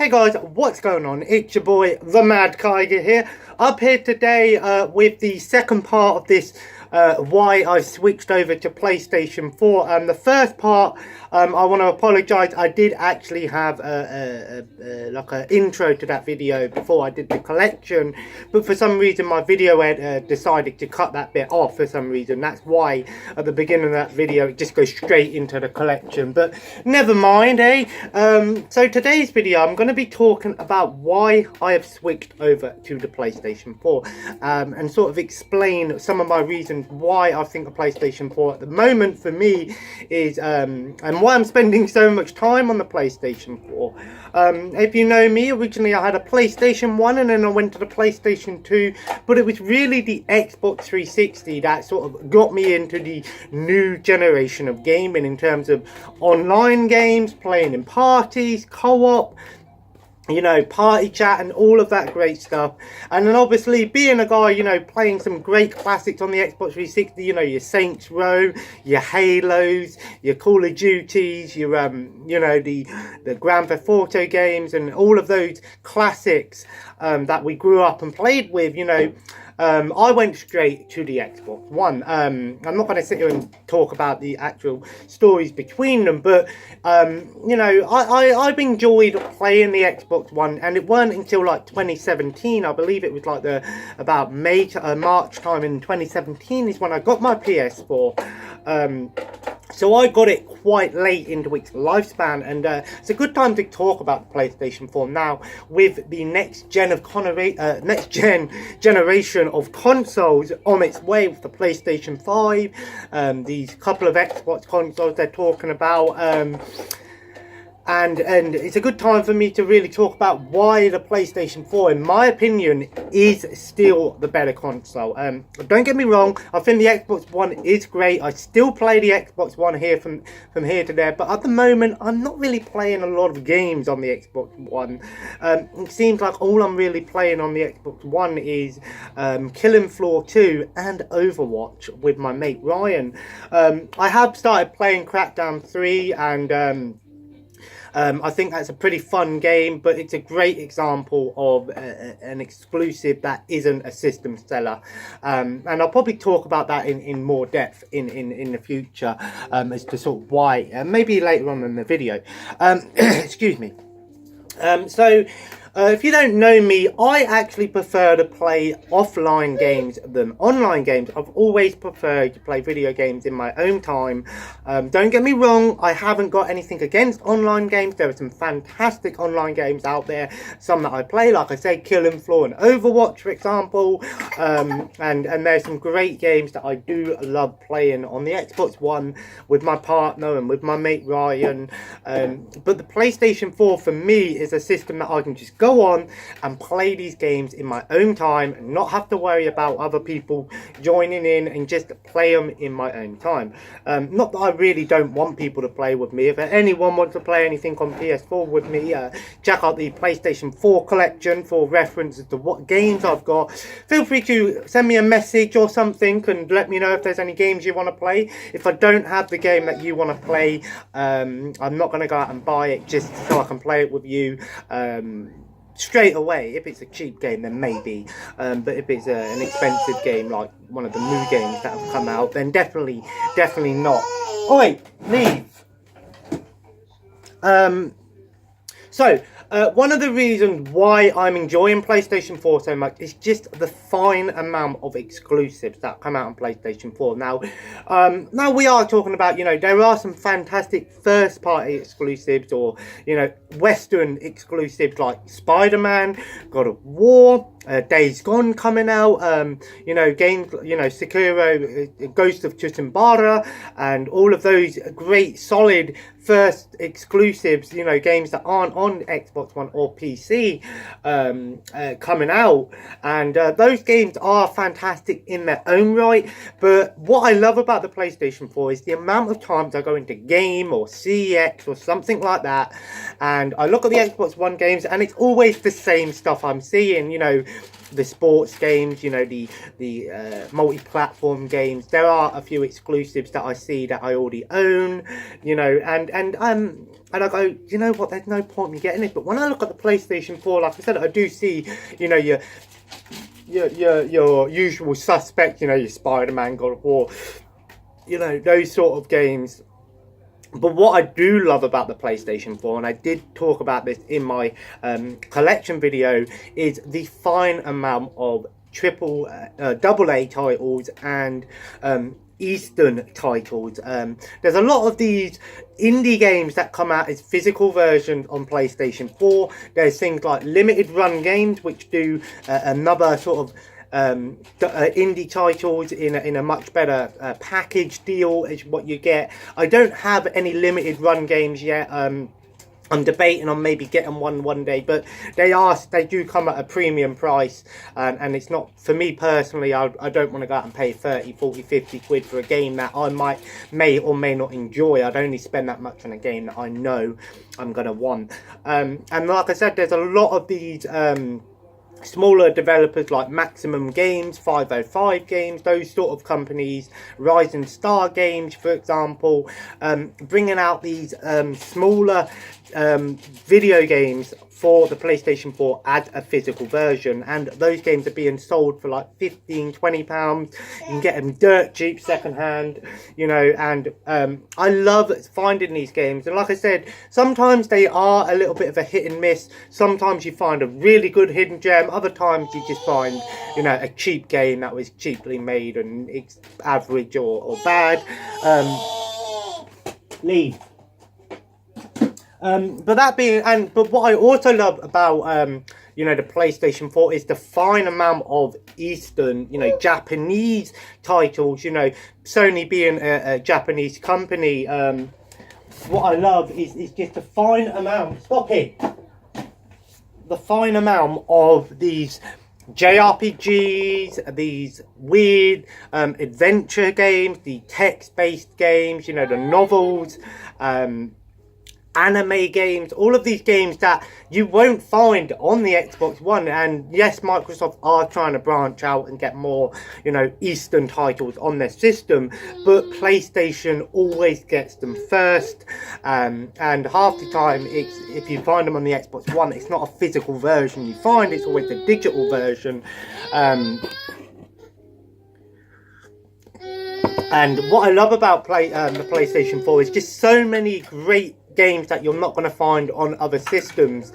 Hey guys, what's going on? It's your boy, the Mad Kiger here. Up here today with the second part of this why I switched over to PlayStation 4. The first part, I want to apologise. I did actually have like an intro to that video before I did the collection, but for some reason my video had decided to cut that bit off for some reason. That's why at the beginning of that video it just goes straight into the collection. But never mind, eh? So today's video I'm going to be talking about why I have switched over to the PlayStation 4 and sort of explain some of my reasons why I think the PlayStation 4 at the moment for me is and why I'm spending so much time on the PlayStation 4. If you know me, originally I had a PlayStation 1 and then I went to the PlayStation 2, but it was really the Xbox 360 that sort of got me into the new generation of gaming in terms of online games, playing in parties, co-op, you know, party chat and all of that great stuff. And then obviously being a guy, you know, playing some great classics on the Xbox 360, you know, your Saints Row, your Halos, your Call of Duties, your you know, the Grand Theft Auto games and all of those classics that we grew up and played with, you know. I went straight to the Xbox One. I'm not going to sit here and talk about the actual stories between them, but you know, I've enjoyed playing the Xbox One, and it weren't until like 2017, I believe it was like about March time in 2017 is when I got my PS4. So I got it quite late into its lifespan, and it's a good time to talk about the PlayStation 4 now with the next generation of consoles on its way with the PlayStation 5, these couple of Xbox consoles they're talking about. And it's a good time for me to really talk about why the PlayStation 4, in my opinion, is still the better console. Don't get me wrong, I think the Xbox One is great. I still play the Xbox One here from here to there, but at the moment, I'm not really playing a lot of games on the Xbox One. It seems like all I'm really playing on the Xbox One is Killing Floor 2 and Overwatch with my mate Ryan. I have started playing Crackdown 3 and I think that's a pretty fun game, but it's a great example of an exclusive that isn't a system seller. And I'll probably talk about that in more depth in the future as to sort of why, maybe later on in the video. Excuse me. If you don't know me, I actually prefer to play offline games than online games. I've always preferred to play video games in my own time. Don't get me wrong, I haven't got anything against online games. There are some fantastic online games out there. Some that I play, like I say, Killing Floor and Overwatch, for example. And there's some great games that I do love playing on the Xbox One with my partner and with my mate Ryan. But the PlayStation 4 for me is a system that I can just go on and play these games in my own time and not have to worry about other people joining in and just play them in my own time. Not that I really don't want people to play with me. If anyone wants to play anything on PS4 with me, check out the PlayStation 4 collection for reference as to what games I've got. Feel free to send me a message or something and let me know if there's any games you want to play. If I don't have the game that you want to play, I'm not going to go out and buy it just so I can play it with you straight away. If it's a cheap game, then maybe, but if it's an expensive game like one of the new games that have come out, then definitely not. Oh wait, leave. One of the reasons why I'm enjoying PlayStation 4 so much is just the fine amount of exclusives that come out on PlayStation 4. Now we are talking about, you know, there are some fantastic first-party exclusives or, you know, Western exclusives like Spider-Man, God of War, Days Gone coming out, you know, games, you know, Sekiro, Ghost of Tsushima, and all of those great, solid first exclusives, you know, games that aren't on Xbox One or PC coming out, and those games are fantastic in their own right. But what I love about the PlayStation 4 is the amount of times I go into Game or CEX or something like that, and I look at the Xbox One games and it's always the same stuff I'm seeing. You know, the sports games, you know, the multi-platform games. There are a few exclusives that I see that I already own, you know, and I go, you know what, there's no point in me getting it. But when I look at the PlayStation 4, like I said, I do see, you know, your usual suspect, you know, your Spider-Man, God of War, you know, those sort of games. But what I do love about the PlayStation 4, and I did talk about this in my collection video, is the fine amount of double A titles and Eastern titles. There's a lot of these indie games that come out as physical versions on PlayStation 4. There's things like limited run games which do another sort of indie titles in a much better package deal is what you get. I don't have any limited run games yet. I'm debating on maybe getting one day, but they do come at a premium price, and it's not, for me personally, I don't want to go out and pay 30, 40, 50 quid for a game that I may or may not enjoy. I'd only spend that much on a game that I know I'm going to want. And like I said, there's a lot of these smaller developers like Maximum Games, 505 Games, those sort of companies, Rising Star Games, for example, bringing out these smaller video games for the PlayStation 4 as a physical version, and those games are being sold for like 15, 20 pounds. You can get them dirt cheap secondhand, you know, and I love finding these games. And like I said, sometimes they are a little bit of a hit and miss. Sometimes you find a really good hidden gem, other times you just find, you know, a cheap game that was cheaply made and it's average or bad. Leave. But what I also love about you know, the PlayStation 4 is the fine amount of Eastern, you know, Japanese titles. You know, Sony being a Japanese company, what I love is just the fine amount. Stop it. The fine amount of these JRPGs, these weird adventure games, the text-based games, you know, the novels, anime games, all of these games that you won't find on the Xbox One. And yes, Microsoft are trying to branch out and get more, you know, Eastern titles on their system, but PlayStation always gets them first, and half the time if you find them on the Xbox One, it's not a physical version you find, it's always a digital version. And what I love about the PlayStation 4 is just so many great games that you're not going to find on other systems.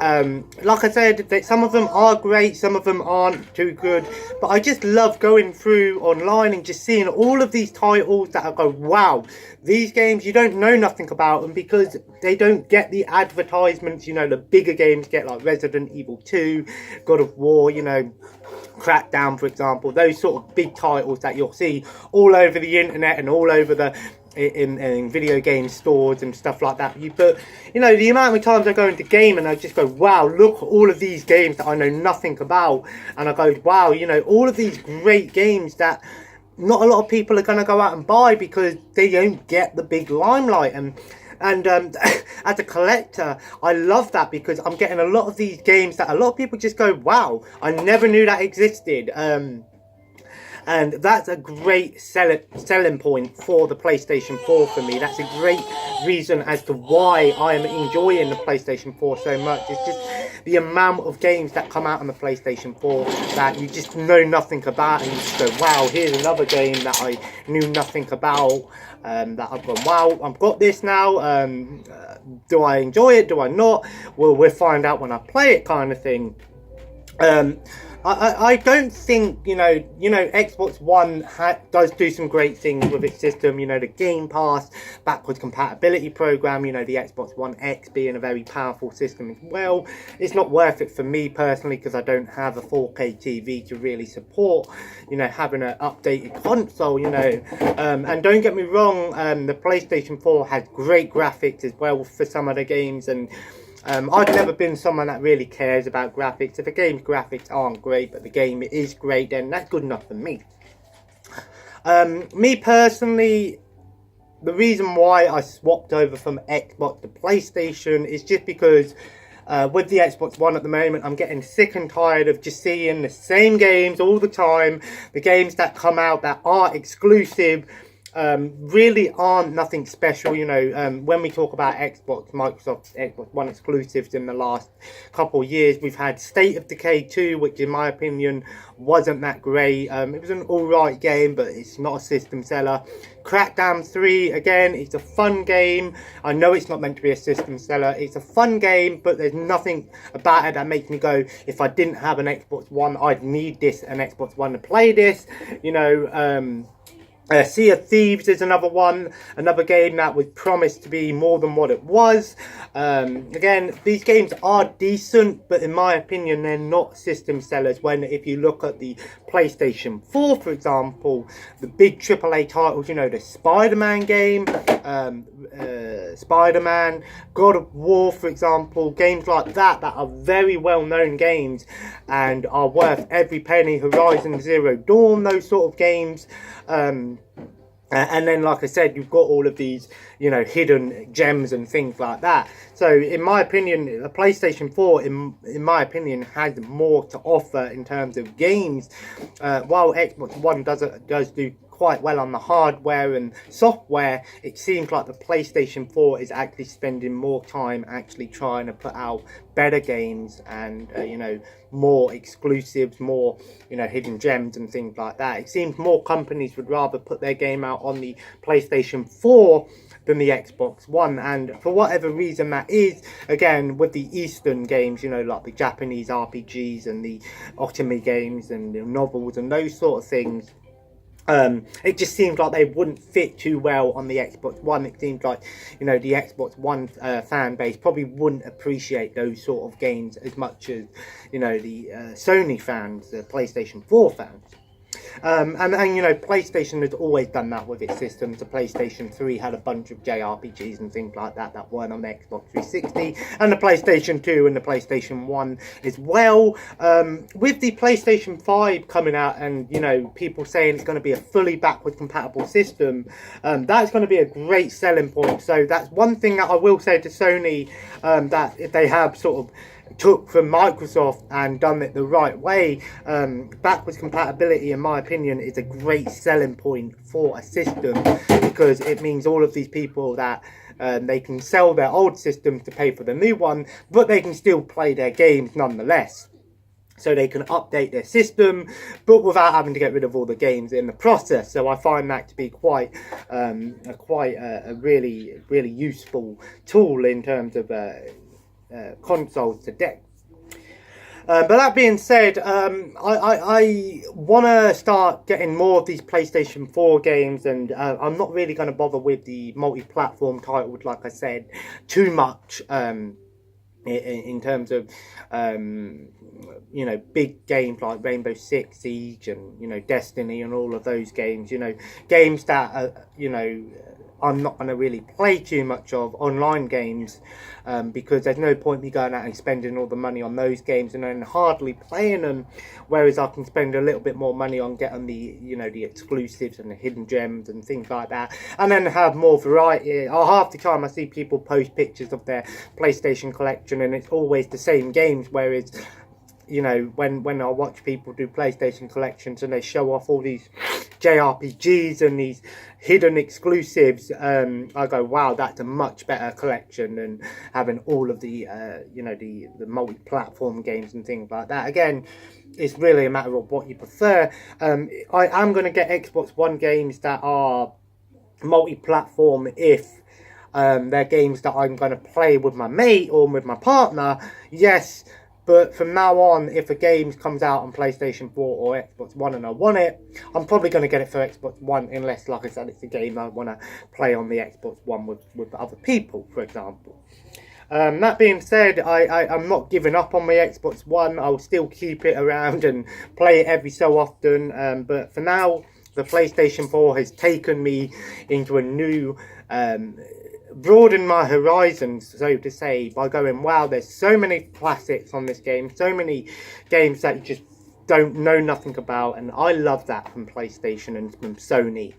Like I said, some of them are great, some of them aren't too good, but I just love going through online and just seeing all of these titles that I go, wow, these games, you don't know nothing about them because they don't get the advertisements, you know, the bigger games get, like Resident Evil 2, God of War, you know, Crackdown, for example, those sort of big titles that you'll see all over the internet and all over the in video game stores and stuff like that. But you know, the amount of times I go into game and I just go, wow, look at all of these games that I know nothing about, and I go, wow, you know, all of these great games that not a lot of people are going to go out and buy because they don't get the big limelight. And as a collector, I love that because I'm getting a lot of these games that a lot of people just go, wow, I never knew that existed. And that's a great selling point for the PlayStation 4 for me. That's a great reason as to why I am enjoying the PlayStation 4 so much. It's just the amount of games that come out on the PlayStation 4 that you just know nothing about, and you just go, wow, here's another game that I knew nothing about, that I've gone, wow, I've got this now. Do I enjoy it? Do I not? Well, we'll find out when I play it, kind of thing. I don't think, you know, Xbox One does do some great things with its system. You know, the Game Pass backwards compatibility program, you know, the Xbox One X being a very powerful system as well. It's not worth it for me personally because I don't have a 4K TV to really support, you know, having an updated console, you know. And don't get me wrong, the PlayStation 4 has great graphics as well for some of the games, and I've never been someone that really cares about graphics. If a game's graphics aren't great, but the game is great, then that's good enough for me. Me personally, the reason why I swapped over from Xbox to PlayStation is just because with the Xbox One at the moment, I'm getting sick and tired of just seeing the same games all the time. The games that come out that are exclusive really aren't nothing special. You know, when we talk about Microsoft Xbox One exclusives in the last couple of years, we've had State of Decay 2, which in my opinion wasn't that great. It was an alright game, but it's not a system seller. Crackdown 3, again, it's a fun game. I know it's not meant to be a system seller. It's a fun game, but there's nothing about it that makes me go, if I didn't have an Xbox One, I'd need an Xbox One to play this. You know, Sea of Thieves is another game that was promised to be more than what it was. Again, these games are decent, but in my opinion, they're not system sellers. When if you look at the PlayStation 4, for example, the big AAA titles, you know, the Spider-Man game, Spider-Man, God of War, for example, games like that are very well-known games and are worth every penny. Horizon Zero Dawn, those sort of games. And then, like I said, you've got all of these, you know, hidden gems and things like that. So, in my opinion, the PlayStation 4, in my opinion, has more to offer in terms of games. While Xbox One does do quite well on the hardware and software, it seems like the PlayStation 4 is actually spending more time actually trying to put out better games and, you know, more exclusives, more, you know, hidden gems and things like that. It seems more companies would rather put their game out on the PlayStation 4 than the Xbox One, and for whatever reason that is, again, with the Eastern games, you know, like the Japanese RPGs and the otome games and the novels and those sort of things, it just seems like they wouldn't fit too well on the Xbox One. It seems like, you know, the Xbox One fan base probably wouldn't appreciate those sort of games as much as, you know, the Sony fans, the PlayStation 4 fans. And you know, PlayStation has always done that with its systems. The PlayStation 3 had a bunch of JRPGs and things like that weren't on the Xbox 360, and the PlayStation 2 and the PlayStation 1 as well. With the PlayStation 5 coming out, and you know, people saying it's going to be a fully backward compatible system, that's going to be a great selling point. So that's one thing that I will say to Sony, that if they have sort of took from Microsoft and done it the right way, backwards compatibility, in my opinion, is a great selling point for a system, because it means all of these people that they can sell their old systems to pay for the new one, but they can still play their games nonetheless. So they can update their system, but without having to get rid of all the games in the process. So I find that to be quite a really useful tool in terms of consoles today. But that being said, I want to start getting more of these PlayStation 4 games, and I'm not really going to bother with the multi-platform titles, like I said, too much in terms of you know, big games like Rainbow Six Siege and, you know, Destiny and all of those games, you know, games that you know, I'm not going to really play too much of, online games, because there's no point me going out and spending all the money on those games and then hardly playing them, whereas I can spend a little bit more money on getting the, you know, the exclusives and the hidden gems and things like that, and then have more variety. Half the time I see people post pictures of their PlayStation collection and it's always the same games, whereas, you know, when I watch people do PlayStation collections and they show off all these JRPGs and these hidden exclusives, I go, wow, that's a much better collection than having all of the you know, the multi-platform games and things like that. Again, it's really a matter of what you prefer. I am going to get Xbox One games that are multi-platform if they're games that I'm going to play with my mate or with my partner, yes. But from now on, if a game comes out on PlayStation 4 or Xbox One and I want it, I'm probably going to get it for Xbox One, unless, like I said, it's a game I want to play on the Xbox One with other people, for example. That being said, I'm not giving up on my Xbox One. I'll still keep it around and play it every so often. But for now, the PlayStation 4 has taken me into a new... broaden my horizons, so to say, by going, wow, there's so many classics on this game, so many games that you just don't know nothing about, and I love that from PlayStation and from Sony.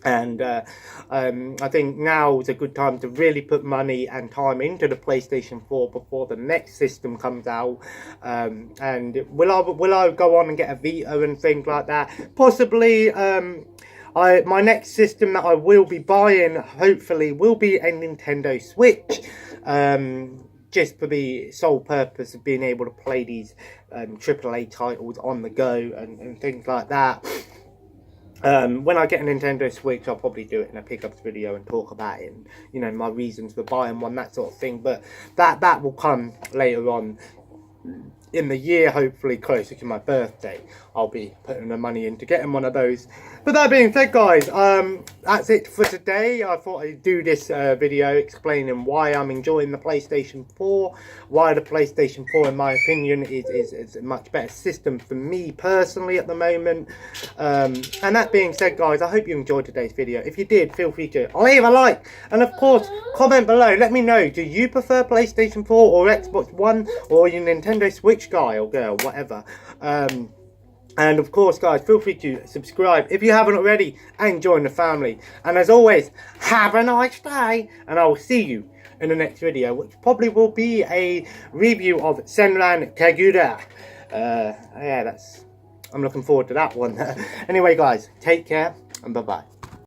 And I think now is a good time to really put money and time into the PlayStation 4 before the next system comes out. And will I go on and get a Vita and things like that? Possibly. My next system that I will be buying, hopefully, will be a Nintendo Switch. Just for the sole purpose of being able to play these AAA titles on the go and things like that. When I get a Nintendo Switch, I'll probably do it in a pickups video and talk about it and, you know, my reasons for buying one, that sort of thing. But that will come later on in the year, hopefully closer to my birthday. I'll be putting the money into getting one of those. But that being said, guys, that's it for today. I thought I'd do this video explaining why I'm enjoying the PlayStation 4, why the PlayStation 4 in my opinion is a much better system for me personally at the moment. And that being said, guys, I hope you enjoyed today's video. If you did, feel free to leave a like, and of course comment below. Let me know, do you prefer PlayStation 4 or Xbox One, or your Nintendo Switch guy or girl, whatever. And of course, guys, feel free to subscribe if you haven't already and join the family. And as always, have a nice day, and I will see you in the next video, which probably will be a review of Senran Kagura. Yeah, I'm looking forward to that one. Anyway, guys, take care and bye-bye.